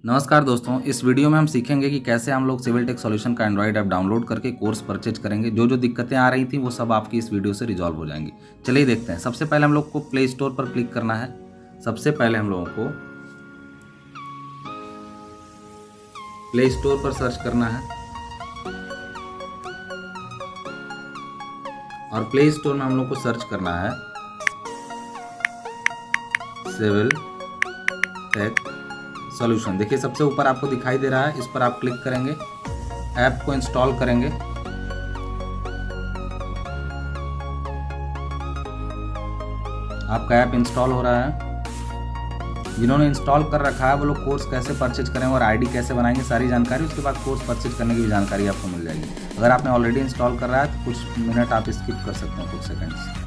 नमस्कार दोस्तों, इस वीडियो में हम सीखेंगे कि कैसे हम लोग सिविल टेक सॉल्यूशन का एंड्रॉइड ऐप डाउनलोड करके कोर्स परचेज करेंगे। जो जो दिक्कतें आ रही थी वो सब आपकी इस वीडियो से रिजॉल्व हो जाएंगी। चलिए देखते हैं। सबसे पहले हम लोग को प्ले स्टोर पर क्लिक करना है। सबसे पहले हम लोगों को प्ले स्टोर पर सर्च करना है और प्ले स्टोर में हम लोग को सर्च करना है सिविल टेक सॉल्यूशन। देखिए सबसे ऊपर आपको दिखाई दे रहा है, इस पर आप क्लिक करेंगे, ऐप को इंस्टॉल करेंगे। आपका ऐप इंस्टॉल हो रहा है। जिन्होंने इंस्टॉल कर रखा है वो लोग कोर्स कैसे परचेज करेंगे और आईडी कैसे बनाएंगे, सारी जानकारी, उसके बाद कोर्स परचेज करने की भी जानकारी आपको मिल जाएगी। अगर आपने ऑलरेडी इंस्टॉल कर रहा है तो कुछ मिनट आप स्किप कर सकते हैं, कुछ सेकंड्स।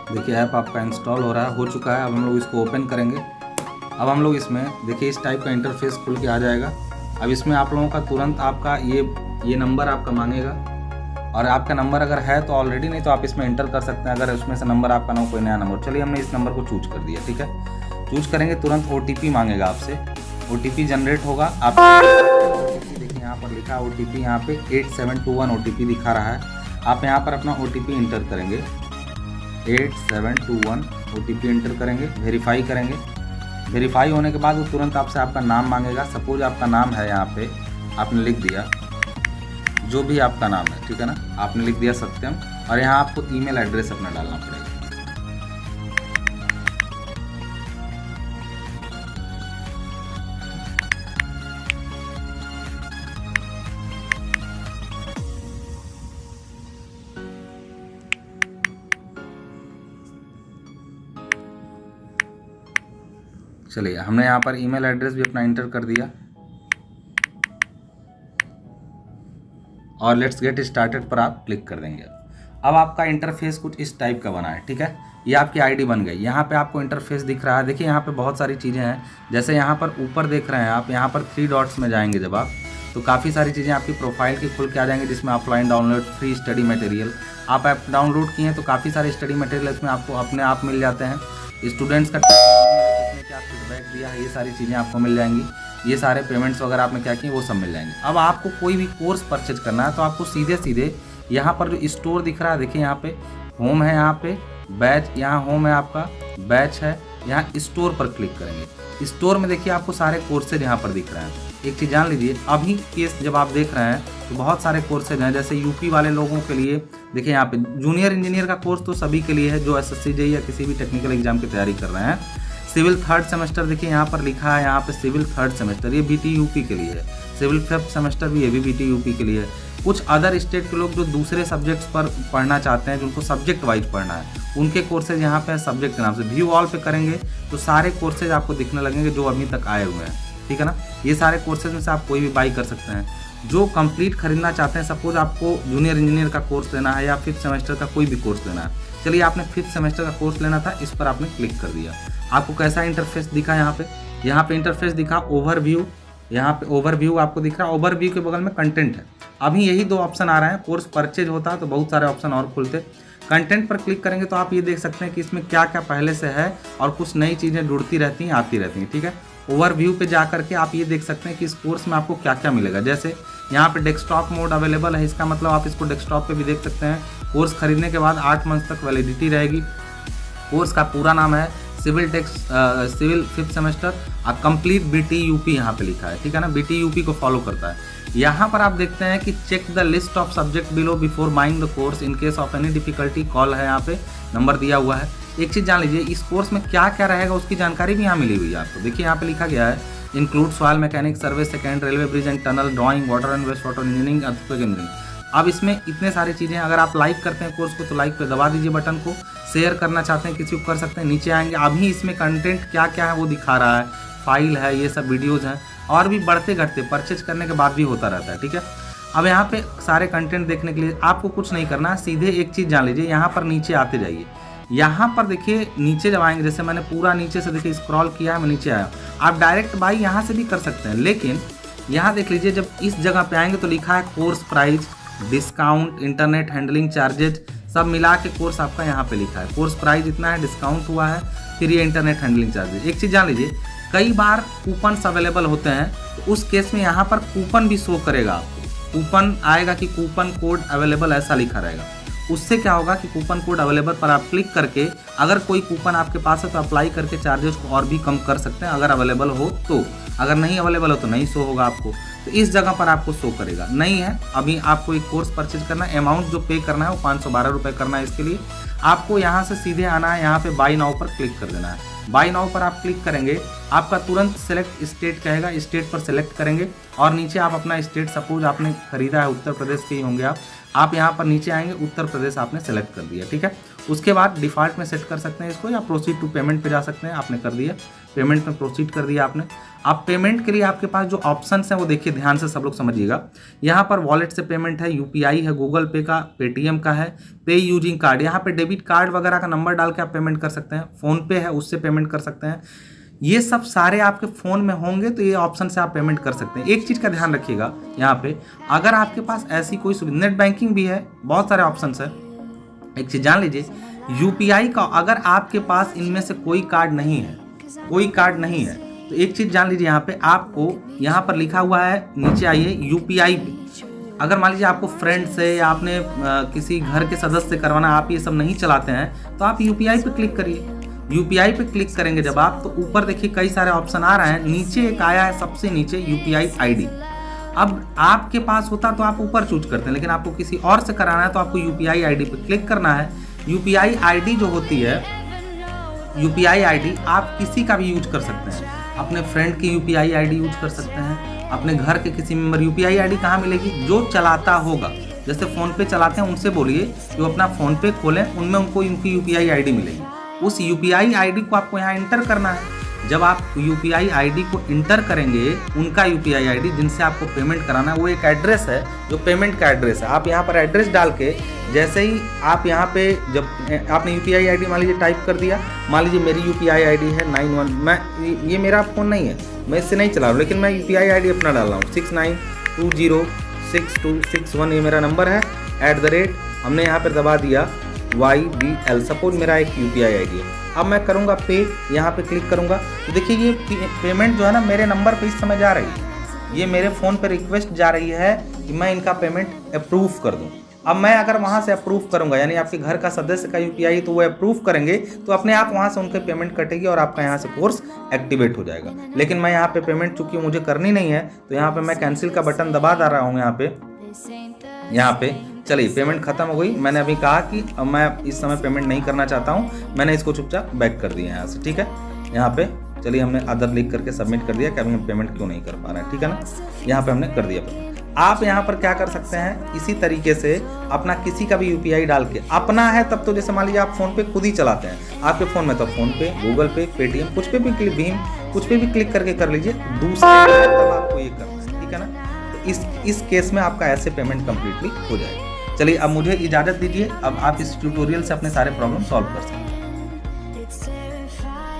देखिए ऐप आपका इंस्टॉल हो रहा है, हो चुका है। अब हम लोग इसको ओपन करेंगे। अब हम लोग इसमें देखिए इस टाइप का इंटरफेस खुल के आ जाएगा। अब इसमें आप लोगों का तुरंत आपका ये नंबर आपका मांगेगा, और आपका नंबर अगर है तो ऑलरेडी, नहीं तो आप इसमें एंटर कर सकते हैं अगर उसमें से नंबर आपका ना हो, कोई नया नंबर। चलिए हमने इस नंबर को चूज कर दिया, ठीक है। चूज करेंगे, तुरंत OTP मांगेगा आपसे। OTP जनरेट होगा। आप देखिए यहाँ पर लिखा OTP, यहाँ पे 8721 OTP दिखा रहा है। आप यहाँ पर अपना OTP इंटर करेंगे, 8721 OTP इंटर करेंगे, वेरीफाई करेंगे। वेरीफाई होने के बाद वो तुरंत आपसे आपका नाम मांगेगा। सपोज आपका नाम है, यहाँ पे आपने लिख दिया जो भी आपका नाम है, ठीक है ना, आपने लिख दिया सत्यम, और यहाँ आपको ईमेल एड्रेस अपना डालना पड़ेगा। चलिए हमने यहाँ पर ईमेल एड्रेस भी अपना इंटर कर दिया और लेट्स गेट स्टार्टेड पर आप क्लिक कर देंगे। अब आपका इंटरफेस कुछ इस टाइप का बना है, ठीक है। ये आपकी आईडी बन गई। यहाँ पे आपको इंटरफेस दिख रहा है। देखिए यहाँ पे बहुत सारी चीज़ें हैं, जैसे यहाँ पर ऊपर देख रहे हैं आप, यहाँ पर 3 डॉट्स में जाएंगे जब आप, तो काफ़ी सारी चीज़ें आपकी प्रोफाइल की खुल के आ जाएंगे, जिसमें offline download, free study material. आप ऐप डाउनलोड किए हैं तो काफ़ी सारे स्टडी मटेरियल इसमें आपको अपने आप मिल जाते हैं। स्टूडेंट्स का क्या फीडबैक दिया है, ये सारी चीज़ें आपको मिल जाएंगी। ये सारे पेमेंट्स वगैरह आपने क्या किए वो सब मिल जाएंगे। अब आपको कोई भी कोर्स परचेज करना है तो आपको सीधे सीधे यहाँ पर जो स्टोर दिख रहा है, देखिए यहाँ पे होम है, यहाँ पे बैच, यहाँ होम है आपका, बैच है, यहाँ स्टोर पर क्लिक करेंगे। स्टोर में देखिए आपको सारे कोर्सेज यहाँ पर दिख रहे हैं। एक चीज़ जान लीजिए, अभी केस जब आप देख रहे हैं तो बहुत सारे कोर्सेज हैं, जैसे यूपी वाले लोगों के लिए देखिए यहाँ पे जूनियर इंजीनियर का कोर्स तो सभी के लिए है जो SSC JEE या किसी भी टेक्निकल एग्जाम की तैयारी कर रहे हैं। सिविल 3rd सेमेस्टर देखिए यहाँ पर लिखा है, यहाँ पे सिविल 3rd सेमेस्टर, ये BTUP के लिए है। सिविल 5th सेमेस्टर भी, ये भी BTUP के लिए है। कुछ अदर स्टेट के लोग जो दूसरे सब्जेक्ट्स पर पढ़ना चाहते हैं, जिनको सब्जेक्ट वाइज पढ़ना है, उनके कोर्सेज यहाँ पे सब्जेक्ट के नाम से। व्यू ऑल पे करेंगे तो सारे कोर्सेज आपको दिखने लगेंगे जो अभी तक आए हुए हैं, ठीक है ना। ये सारे कोर्सेज में से आप कोई भी बाई कर सकते हैं। जो कंप्लीट खरीदना चाहते हैं, सपोज आपको जूनियर इंजीनियर का कोर्स लेना है या 5th सेमेस्टर का कोई भी कोर्स लेना है। चलिए आपने 5th सेमेस्टर का कोर्स लेना था, इस पर आपने क्लिक कर दिया। आपको कैसा इंटरफेस दिखा, यहाँ पे इंटरफेस दिखा ओवरव्यू, यहाँ पे ओवरव्यू आपको दिख रहा है। ओवरव्यू के बगल में कंटेंट है। अभी यही 2 ऑप्शन आ रहे हैं। कोर्स परचेज होता है तो बहुत सारे ऑप्शन और खुलते। कंटेंट पर क्लिक करेंगे तो आप ये देख सकते हैं कि इसमें क्या क्या पहले से है और कुछ नई चीज़ें जुड़ती रहती हैं, आती रहती हैं, ठीक है। ओवरव्यू पे जा करके आप ये देख सकते हैं कि इस कोर्स में आपको क्या क्या मिलेगा। जैसे यहाँ पे डेस्कटॉप मोड अवेलेबल है, इसका मतलब आप इसको डेस्कटॉप पे भी देख सकते हैं। कोर्स खरीदने के बाद 8 मंथ तक वैलिडिटी रहेगी। कोर्स का पूरा नाम है civil 5th semester complete BTUP यहाँ पे लिखा है, ठीक है ना। BTUP को फॉलो करता है। यहाँ पर आप देखते हैं कि check the list of subject below before buying the course, in case of any difficulty call है, यहाँ पे नंबर दिया हुआ है। एक चीज़ जान लीजिए, इस कोर्स में क्या क्या रहेगा उसकी जानकारी भी यहाँ मिली हुई है आपको। देखिए यहाँ पे लिखा गया है include soil mechanic, survey second, railway bridge and tunnel, drawing, water and waste water engineering, earthquake engineering. अब इसमें इतने सारी चीज़ें, अगर आप लाइक करते हैं कोर्स को तो लाइक पे दबा दीजिए बटन को। शेयर करना चाहते हैं किसी को कर सकते हैं, नीचे आएंगे। अभी इसमें कंटेंट क्या क्या है वो दिखा रहा है, फाइल है, ये सब वीडियोज़ हैं, और भी बढ़ते घटते परचेज करने के बाद भी होता रहता है, ठीक है। अब यहाँ पे सारे कंटेंट देखने के लिए आपको कुछ नहीं करना है, सीधे एक चीज़ जान लीजिए, यहाँ पर नीचे आते जाइए। यहाँ पर देखिए नीचे जब आएंगे, जैसे मैंने पूरा नीचे से देखिए स्क्रॉल किया है, मैं नीचे आया। आप डायरेक्ट बाई यहाँ से भी कर सकते हैं, लेकिन यहाँ देख लीजिए जब इस जगह पे आएंगे तो लिखा है course price, discount, internet handling charges, सब मिला के कोर्स आपका यहाँ पे लिखा है। कोर्स प्राइस इतना है, डिस्काउंट हुआ है, फिर ये इंटरनेट हैंडलिंग चार्जेज। एक चीज़ जान लीजिए, कई बार कूपन्स अवेलेबल होते हैं, तो उस केस में यहाँ पर कूपन भी शो करेगा आपको। कूपन आएगा कि कूपन कोड अवेलेबल ऐसा लिखा रहेगा। उससे क्या होगा कि कूपन कोड अवेलेबल पर आप क्लिक करके अगर कोई कूपन आपके पास है तो अप्लाई करके चार्जेस को और भी कम कर सकते हैं, अगर अवेलेबल हो तो। अगर नहीं अवेलेबल हो तो नहीं शो होगा आपको, तो इस जगह पर आपको शो करेगा। नहीं है, अभी आपको एक कोर्स परचेज करना है, अमाउंट जो पे करना है वो 512 रुपये करना है। इसके लिए आपको यहाँ से सीधे आना है, यहाँ पे बाई नाउ पर क्लिक कर देना है। बाई नाउ पर आप क्लिक करेंगे, आपका तुरंत सेलेक्ट स्टेट कहेगा, स्टेट पर सेलेक्ट करेंगे और नीचे आप अपना स्टेट, सपोज आपने खरीदा है उत्तर प्रदेश के ही होंगे आप यहाँ पर नीचे आएंगे, उत्तर प्रदेश आपने सेलेक्ट कर दिया, ठीक है। उसके बाद डिफ़ॉल्ट में सेट कर सकते हैं इसको, या प्रोसीड टू पेमेंट पे जा सकते हैं। आपने कर दिया, पेमेंट में प्रोसीड कर दिया आपने। अब पेमेंट के लिए आपके पास जो ऑप्शंस हैं वो देखिए ध्यान से सब लोग समझिएगा। यहाँ पर वॉलेट से पेमेंट है, यूपीआई है, गूगल पे का, पेटीएम का है, पे यूजिंग कार्ड, यहाँ पे डेबिट कार्ड वगैरह का नंबर डाल के आप पेमेंट कर सकते हैं, फ़ोन पे है उससे पेमेंट कर सकते हैं। ये सब सारे आपके फ़ोन में होंगे तो ये ऑप्शन से आप पेमेंट कर सकते हैं। एक चीज़ का ध्यान रखिएगा, यहाँ पे अगर आपके पास ऐसी कोई सुविधा, नेट बैंकिंग भी है, बहुत सारे ऑप्शंस है। एक चीज़ जान लीजिए, यूपीआई का अगर आपके पास इनमें से कोई कार्ड नहीं है, कोई कार्ड नहीं है, तो एक चीज़ जान लीजिए, यहाँ पे आपको यहाँ पर लिखा हुआ है, नीचे आइए यूपीआई पे। अगर मान लीजिए आपको फ्रेंड से या आपने किसी घर के सदस्य से करवाना, आप ये सब नहीं चलाते हैं, तो आप यूपीआई पे क्लिक करिए। यूपीआई पे क्लिक करेंगे जब आप, तो ऊपर देखिए कई सारे ऑप्शन आ रहे हैं, नीचे एक आया है सबसे नीचे यूपीआई आईडी। अब आपके पास होता तो आप ऊपर चूज करते हैं, लेकिन आपको किसी और से कराना है तो आपको यूपीआई आईडी पे क्लिक करना है। यूपीआई आईडी जो होती है, यूपीआई आईडी आप किसी का भी यूज कर सकते हैं, अपने फ्रेंड की यूपीआई आईडी यूज कर सकते हैं, अपने घर के किसी मेंबर। यूपीआई आईडी कहाँ मिलेगी? जो चलाता होगा, जैसे फ़ोन पे चलाते हैं उनसे बोलिए कि वो अपना फ़ोन पे खोलें, उनमें उनको उनकी यूपीआई आईडी मिलेगी। उस यूपीआई आईडी को आपको यहाँ इंटर करना है। जब आप यूपीआई आईडी को इंटर करेंगे, उनका यूपीआई आईडी जिनसे आपको पेमेंट कराना है, वो एक एड्रेस है जो पेमेंट का एड्रेस है। आप यहाँ पर एड्रेस डाल के जैसे ही आप यहाँ पे, जब आपने यूपीआई आईडी मान लीजिए टाइप कर दिया, मान लीजिए मेरी यूपीआई आईडी है 91, मैं ये मेरा फ़ोन नहीं है, मैं इससे नहीं चला रहा हूँ, लेकिन मैं यूपीआई आईडी अपना डाल रहा हूँ 69206261, ये मेरा नंबर है। @ हमने यहाँ पर दबा दिया YBL, सपोज मेरा एक यूपीआई आईडी है। अब मैं करूँगा पे, यहाँ पे क्लिक करूँगा तो देखिए ये पेमेंट जो है ना मेरे नंबर पे इस समय जा रही है। ये मेरे फ़ोन पे रिक्वेस्ट जा रही है कि मैं इनका पेमेंट अप्रूव कर दूँ। अब मैं अगर वहाँ से अप्रूव करूँगा, यानी आपके घर का सदस्य का यूपीआई, तो वो अप्रूव करेंगे तो अपने आप वहाँ से उनके पेमेंट कटेगी और आपका यहाँ से कोर्स एक्टिवेट हो जाएगा। लेकिन मैं यहाँ पे पेमेंट चूँकि मुझे करनी नहीं है, तो यहाँ पे मैं कैंसिल का बटन दबा दे रहा हूँ। यहाँ पे चलिए पेमेंट खत्म हो गई। मैंने अभी कहा कि अब मैं इस समय पेमेंट नहीं करना चाहता हूँ, मैंने इसको चुपचाप बैक कर दिया यहाँ से, ठीक है। यहाँ पे चलिए हमने अदर लिख करके सबमिट कर दिया कि अभी हम पेमेंट क्यों नहीं कर पा रहे हैं, ठीक है ना। यहाँ पे हमने कर दिया पेमेंट। आप यहाँ पर क्या कर सकते हैं, इसी तरीके से अपना किसी का भी यूपीआई डाल के, अपना है तब तो जैसे मान लीजिए आप फ़ोन पे खुद ही चलाते हैं, आपके फ़ोन में तो फ़ोन पे, गूगल पे, पेटीएम, कुछ पे भी भीम, कुछ पे भी क्लिक करके कर लीजिए। दूसरे तब आपको ये करना है, ठीक है ना। तो इस केस में आपका ऐसे पेमेंट कम्प्लीटली हो जाएगा। चलिए अब मुझे इजाज़त दीजिए, अब आप इस ट्यूटोरियल से अपने सारे प्रॉब्लम सॉल्व कर सकते हैं।